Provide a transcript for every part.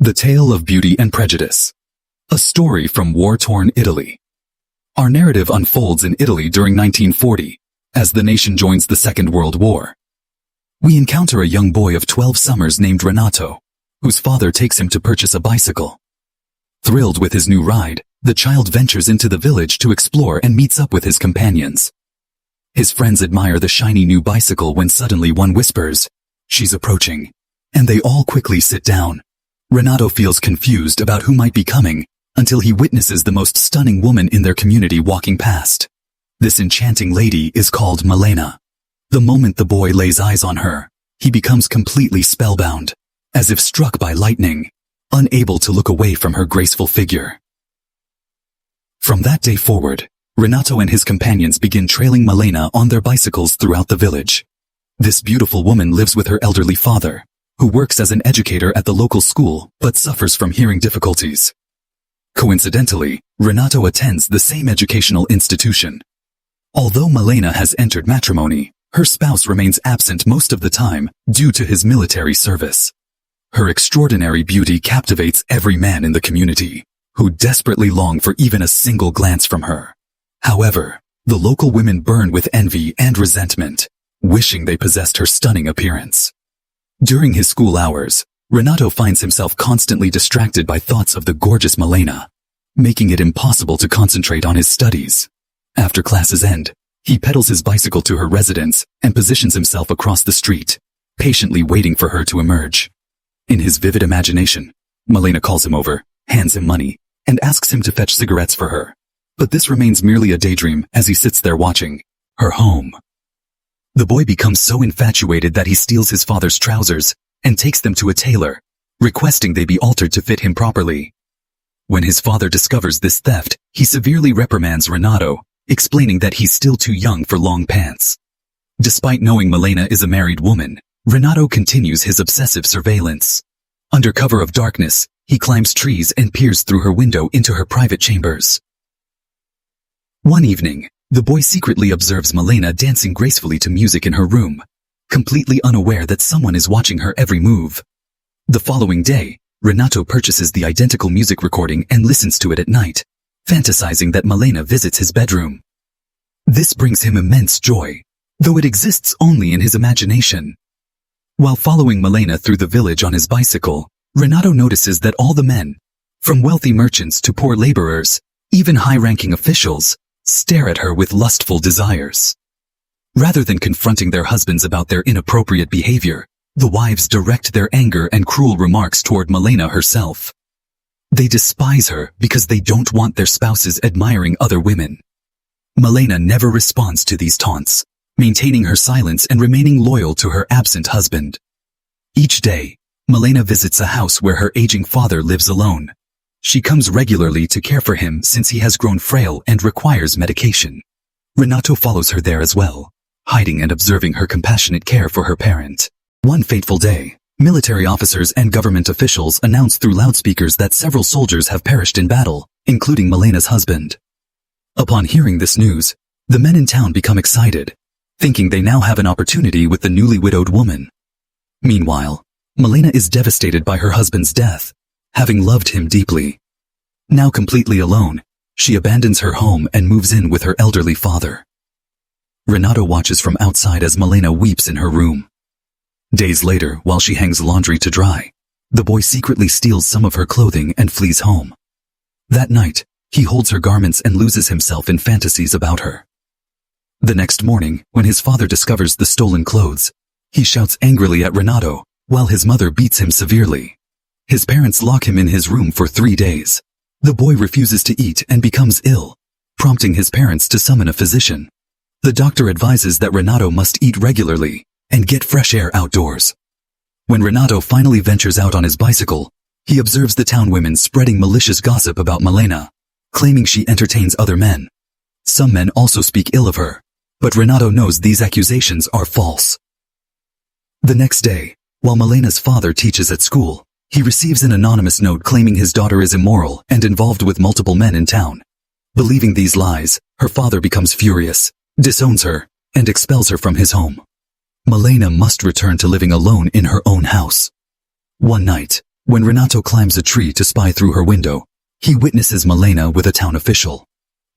The Tale of Beauty and Prejudice. A story from war-torn Italy. Our narrative unfolds in Italy during 1940, as the nation joins the Second World War. We encounter a young boy of 12 summers named Renato, whose father takes him to purchase a bicycle. Thrilled with his new ride, the child ventures into the village to explore and meets up with his companions. His friends admire the shiny new bicycle when suddenly one whispers, "She's approaching," and they all quickly sit down. Renato feels confused about who might be coming, until he witnesses the most stunning woman in their community walking past. This enchanting lady is called Milena. The moment the boy lays eyes on her, he becomes completely spellbound, as if struck by lightning, unable to look away from her graceful figure. From that day forward, Renato and his companions begin trailing Milena on their bicycles throughout the village. This beautiful woman lives with her elderly father, who works as an educator at the local school but suffers from hearing difficulties. Coincidentally, Renato attends the same educational institution. Although Milena has entered matrimony, her spouse remains absent most of the time due to his military service. Her extraordinary beauty captivates every man in the community, who desperately long for even a single glance from her. However, the local women burn with envy and resentment, wishing they possessed her stunning appearance. During his school hours, Renato finds himself constantly distracted by thoughts of the gorgeous Milena, making it impossible to concentrate on his studies. After classes end, he pedals his bicycle to her residence and positions himself across the street, patiently waiting for her to emerge. In his vivid imagination, Milena calls him over, hands him money, and asks him to fetch cigarettes for her. But this remains merely a daydream as he sits there watching her home. The boy becomes so infatuated that he steals his father's trousers and takes them to a tailor, requesting they be altered to fit him properly. When his father discovers this theft, he severely reprimands Renato, explaining that he's still too young for long pants. Despite knowing Milena is a married woman, Renato continues his obsessive surveillance. Under cover of darkness, he climbs trees and peers through her window into her private chambers. One evening, the boy secretly observes Milena dancing gracefully to music in her room, completely unaware that someone is watching her every move. The following day, Renato purchases the identical music recording and listens to it at night, fantasizing that Milena visits his bedroom. This brings him immense joy, though it exists only in his imagination. While following Milena through the village on his bicycle, Renato notices that all the men, from wealthy merchants to poor laborers, even high-ranking officials, stare at her with lustful desires. Rather than confronting their husbands about their inappropriate behavior, the wives direct their anger and cruel remarks toward Milena herself. They despise her because they don't want their spouses admiring other women. Milena never responds to these taunts, maintaining her silence and remaining loyal to her absent husband. Each day, Milena visits a house where her aging father lives alone. She comes regularly to care for him since he has grown frail and requires medication. Renato follows her there as well, hiding and observing her compassionate care for her parent. One fateful day, military officers and government officials announce through loudspeakers that several soldiers have perished in battle, including Milena's husband. Upon hearing this news, the men in town become excited, thinking they now have an opportunity with the newly widowed woman. Meanwhile, Milena is devastated by her husband's death, having loved him deeply. Now completely alone, she abandons her home and moves in with her elderly father. Renato watches from outside as Milena weeps in her room. Days later, while she hangs laundry to dry, the boy secretly steals some of her clothing and flees home. That night, he holds her garments and loses himself in fantasies about her. The next morning, when his father discovers the stolen clothes, he shouts angrily at Renato, while his mother beats him severely. His parents lock him in his room for 3 days. The boy refuses to eat and becomes ill, prompting his parents to summon a physician. The doctor advises that Renato must eat regularly and get fresh air outdoors. When Renato finally ventures out on his bicycle, he observes the town women spreading malicious gossip about Milena, claiming she entertains other men. Some men also speak ill of her, but Renato knows these accusations are false. The next day, while Milena's father teaches at school, he receives an anonymous note claiming his daughter is immoral and involved with multiple men in town. Believing these lies, her father becomes furious, disowns her, and expels her from his home. Milena must return to living alone in her own house. One night, When Renato climbs a tree to spy through her window, he witnesses Malena with a town official.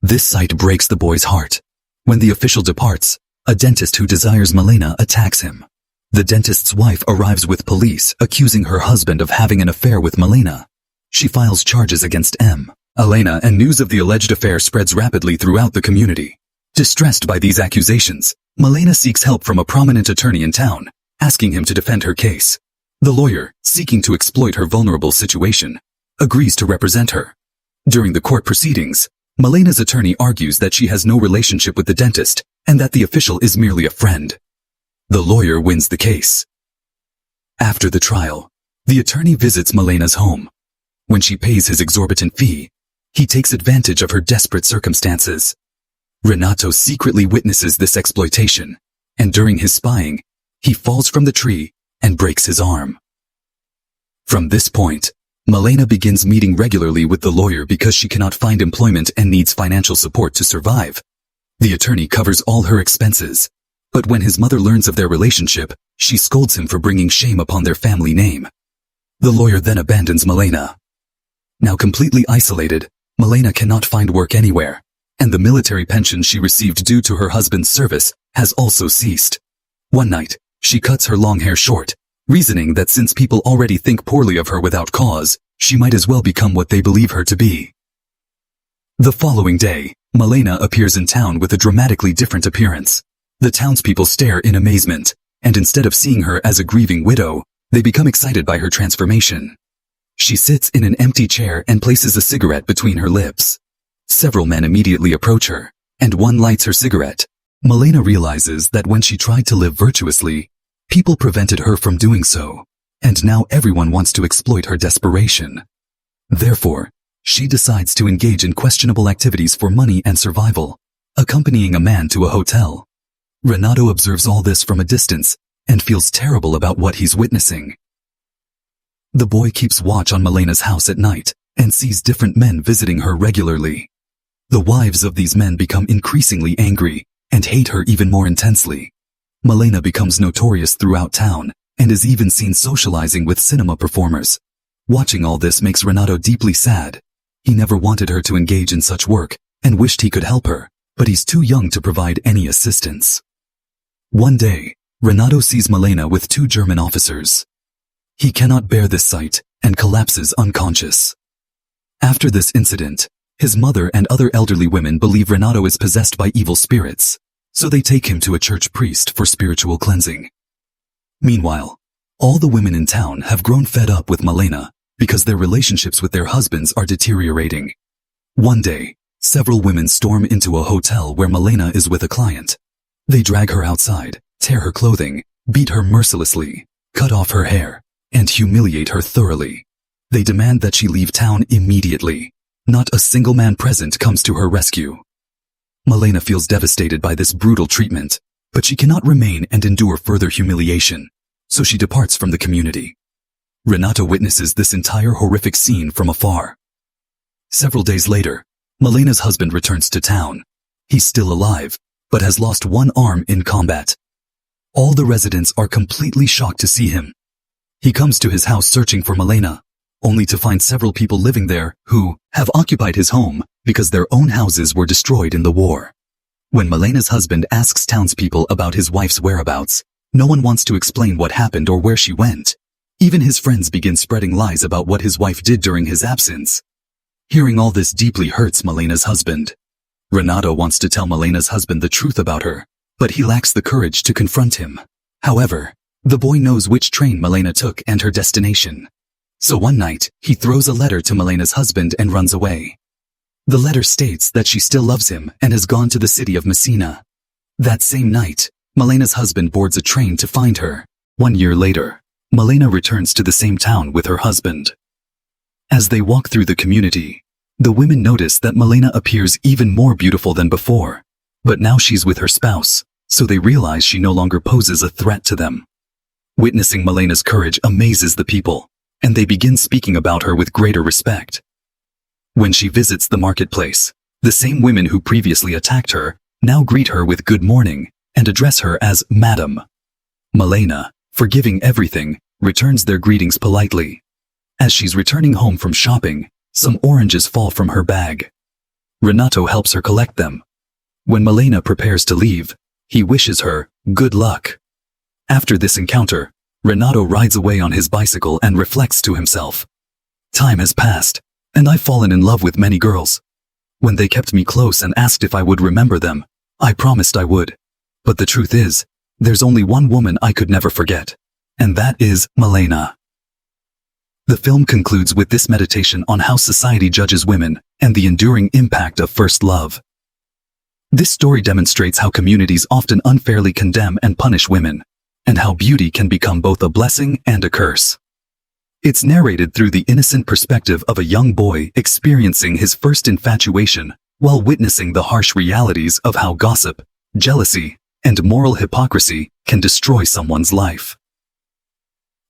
This sight breaks the boy's heart. When the official departs, a dentist who desires Malena attacks him. The dentist's wife arrives with police, accusing her husband of having an affair with Malena. She files charges against Elena, and news of the alleged affair spreads rapidly throughout the community. Distressed by these accusations, Malena seeks help from a prominent attorney in town, asking him to defend her case. The lawyer, seeking to exploit her vulnerable situation, agrees to represent her. During the court proceedings, Malena's attorney argues that she has no relationship with the dentist and that the official is merely a friend. The lawyer wins the case. After the trial, the attorney visits Malena's home. When she pays his exorbitant fee, he takes advantage of her desperate circumstances. Renato secretly witnesses this exploitation, and during his spying, he falls from the tree and breaks his arm. From this point, Malena begins meeting regularly with the lawyer because she cannot find employment and needs financial support to survive. The attorney covers all her expenses, but when his mother learns of their relationship, she scolds him for bringing shame upon their family name. The lawyer then abandons Malena. Now completely isolated, Malena cannot find work anywhere, and the military pension she received due to her husband's service has also ceased. One night, she cuts her long hair short, reasoning that since people already think poorly of her without cause, she might as well become what they believe her to be. The following day, Malena appears in town with a dramatically different appearance. The townspeople stare in amazement, and instead of seeing her as a grieving widow, they become excited by her transformation. She sits in an empty chair and places a cigarette between her lips. Several men immediately approach her, and one lights her cigarette. Malena realizes that when she tried to live virtuously, people prevented her from doing so, and now everyone wants to exploit her desperation. Therefore, she decides to engage in questionable activities for money and survival, accompanying a man to a hotel. Renato observes all this from a distance and feels terrible about what he's witnessing. The boy keeps watch on Malena's house at night and sees different men visiting her regularly. The wives of these men become increasingly angry and hate her even more intensely. Malena becomes notorious throughout town and is even seen socializing with cinema performers. Watching all this makes Renato deeply sad. He never wanted her to engage in such work and wished he could help her, but he's too young to provide any assistance. One day, Renato sees Malena with two German officers. He cannot bear this sight and collapses unconscious. After this incident, his mother and other elderly women believe Renato is possessed by evil spirits, so they take him to a church priest for spiritual cleansing. Meanwhile, all the women in town have grown fed up with Malena because their relationships with their husbands are deteriorating. One day, several women storm into a hotel where Malena is with a client. They drag her outside, tear her clothing, beat her mercilessly, cut off her hair, and humiliate her thoroughly. They demand that she leave town immediately. Not a single man present comes to her rescue. Malena feels devastated by this brutal treatment, but she cannot remain and endure further humiliation, so she departs from the community. Renato witnesses this entire horrific scene from afar. Several days later, Malena's husband returns to town. He's still alive, but has lost one arm in combat. All the residents are completely shocked to see him. He comes to his house searching for Malena, only to find several people living there who have occupied his home because their own houses were destroyed in the war. When Malena's husband asks townspeople about his wife's whereabouts, no one wants to explain what happened or where she went. Even his friends begin spreading lies about what his wife did during his absence. Hearing all this deeply hurts Malena's husband. Renato wants to tell Malena's husband the truth about her, but he lacks the courage to confront him. However, the boy knows which train Malena took and her destination. So one night, he throws a letter to Malena's husband and runs away. The letter states that she still loves him and has gone to the city of Messina. That same night, Malena's husband boards a train to find her. 1 year later, Malena returns to the same town with her husband. As they walk through the community, the women notice that Malena appears even more beautiful than before. But now she's with her spouse, so they realize she no longer poses a threat to them. Witnessing Malena's courage amazes the people, and they begin speaking about her with greater respect. When she visits the marketplace, the same women who previously attacked her now greet her with good morning and address her as Madam. Malena, forgiving everything, returns their greetings politely. As she's returning home from shopping, some oranges fall from her bag. Renato helps her collect them. When Milena prepares to leave, he wishes her good luck. After this encounter, Renato rides away on his bicycle and reflects to himself. Time has passed, and I've fallen in love with many girls. When they kept me close and asked if I would remember them, I promised I would. But the truth is, there's only one woman I could never forget, and that is Milena. The film concludes with this meditation on how society judges women and the enduring impact of first love. This story demonstrates how communities often unfairly condemn and punish women, and how beauty can become both a blessing and a curse. It's narrated through the innocent perspective of a young boy experiencing his first infatuation while witnessing the harsh realities of how gossip, jealousy, and moral hypocrisy can destroy someone's life.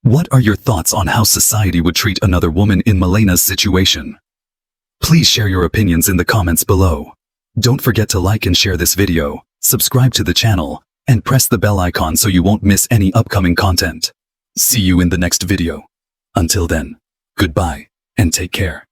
What are your thoughts on how society would treat another woman in Milena's situation? Please share your opinions in the comments below. Don't forget to like and share this video, subscribe to the channel, and press the bell icon so you won't miss any upcoming content. See you in the next video. Until then, goodbye, and take care.